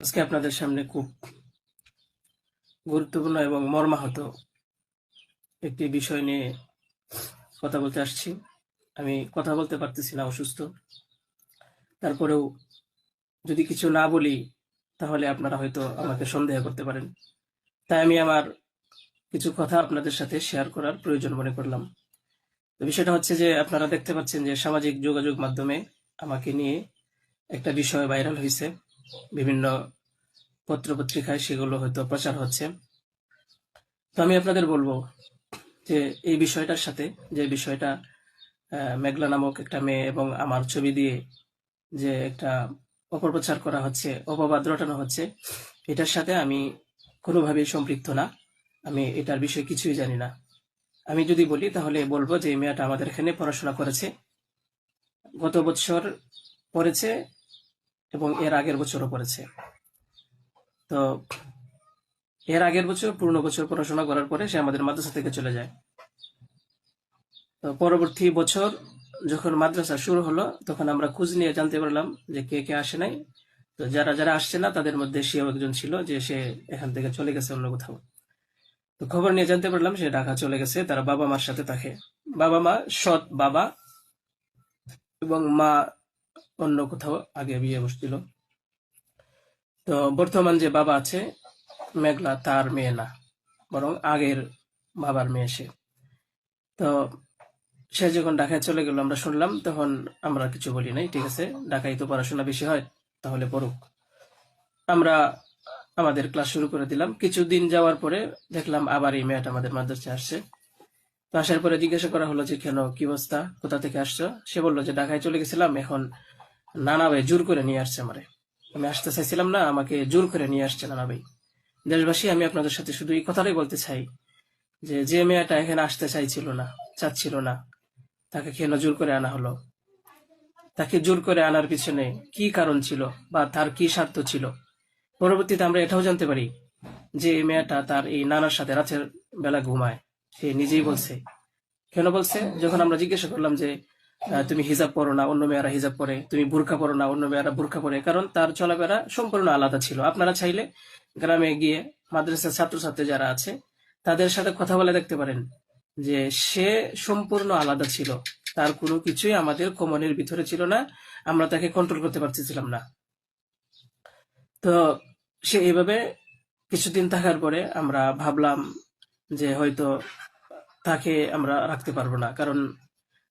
আজকে আপনাদের সামনে খুব গুরুত্বপূর্ণ এবং মর্মাহত একটি বিষয় নিয়ে কথা বলতে আসছি। আমি কথা বলতে পারতেছি না, অসুস্থ। তারপরেও যদি কিছু না বলি তাহলে আপনারা হয়তো আমাকে সন্দেহ করতে পারেন। তাই আমি আমার কিছু কথা আপনাদের সাথে শেয়ার করার প্রয়োজন মনে করলাম। তো বিষয়টা হচ্ছে যে আপনারা দেখতে পাচ্ছেন যে সামাজিক যোগাযোগ মাধ্যমে আমাকে নিয়ে একটা বিষয় ভাইরাল হয়েছে। বিভিন্ন পত্র-পত্রিকায় সেগুলো হয়তো প্রচার হচ্ছে। তো আমি আপনাদের বলবো যে এই বিষয়টার সাথে, যে বিষয়টা মেঘলা নামক একটা মেয়ে এবং আমার ছবি দিয়ে যে একটা অপপ্রচার করা হচ্ছে, অপবাদ রটানো হচ্ছে, এটার সাথে আমি কোনোভাবেই সম্পৃক্ত না। আমি এটার বিষয়ে কিছুই জানি না। আমি যদি বলি তাহলে বলবো যে এই মেয়েটা আমাদের এখানে পড়াশোনা করেছে, গত বছর পড়েছে এবং এর আগের বছরও পড়েছে। তো এর আগের বছর পূর্ণ বছর পড়াশোনা করার পরে সে আমাদের মাদ্রাসা থেকে চলে যায়। তো পরবর্তী বছর যখন মাদ্রাসা শুরু হলো তখন আমরা খোঁজ নিয়ে জানতে পারলাম যে কে কে আসে নাই। তো যারা যারা আসছে না তাদের মধ্যে সেও একজন ছিল, যে সে এখান থেকে চলে গেছে অন্য কোথাও। তো খবর নিয়ে জানতে পারলাম সে ঢাকা চলে গেছে, তারা বাবা মার সাথে থাকে। বাবা মা সৎ বাবা, এবং মা অন্য কোথাও আগে বিয়ে বসছিল। তো বর্তমান যে বাবা আছে মেঘলা, তার মেয়ে না, বরং আগের বাবার মেয়ে সে। তো সে যখন ঢাকায় চলে গেল আমরা শুনলাম, তখন আমরা কিছু বলি নাই, ঠিক আছে, ঢাকায় তো পড়াশোনা বেশি হয়, তাহলে পড়ুক। আমরা আমাদের ক্লাস শুরু করে দিলাম। কিছুদিন যাওয়ার পরে দেখলাম আবার এই মেয়েটা আমাদের মাদ্রাসায় আসছে। তো আসার পরে জিজ্ঞাসা করা হলো যে কেন, কি অবস্থা, কোথা থেকে আসছো? সে বললো যে ঢাকায় চলে গেছিলাম, এখন নানা ভাই জোর করে নিয়ে আসছে আমারে। আমি আসতে চাইছিলাম না, আমাকে জোর করে নিয়ে আসছে নানা ভাই। দেশবাসী, আমি আপনাদের সাথে শুধু এই কথাটাই বলতে চাই যে যে মেয়েটা এখানে আসতে চাইছিল না, চাচ্ছিল না, তাকে কেন জোর করে আনা হলো? তাকে জোর করে আনার পিছনে কি কারণ ছিল বা তার কি স্বার্থ ছিল? পরবর্তীতে আমরা এটাও জানতে পারি যে এই মেয়েটা তার এই নানার সাথে রাতের বেলা ঘুমায়। সে নিজেই বলছে। কেন বলছে? যখন আমরা জিজ্ঞাসা করলাম যে তুমি হিজাব পরো না, অন্য মেয়েরা হিজাব পরে, তুমি বুরকা পরো না, অন্য মেয়েরা বুরকা পরে, কারণ তার চলাফেরা সম্পূর্ণ আলাদা ছিল। আপনারা চাইলে গ্রামে গিয়ে মাদ্রাসার ছাত্রছাত্রী যারা আছে তাদের সাথে কথা বলে দেখতে পারেন যে সে সম্পূর্ণ আলাদা ছিল। তার কোনো কিছুই আমাদের কমনের ভিতরে ছিল না, আমরা তাকে কন্ট্রোল করতে পারতেছিলাম না। তো সে এইভাবে কিছুদিন থাকার পরে আমরা ভাবলাম যে হয়তো তাকে আমরা রাখতে পারবো না, কারণ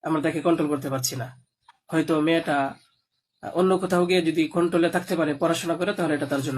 আমরা তাকে কন্ট্রোল করতে পারছি না। হয়তো মেয়েটা অন্য কোথাও গিয়ে যদি কন্ট্রোলে থাকতে পারে, পড়াশোনা করে, তাহলে এটা তার জন্য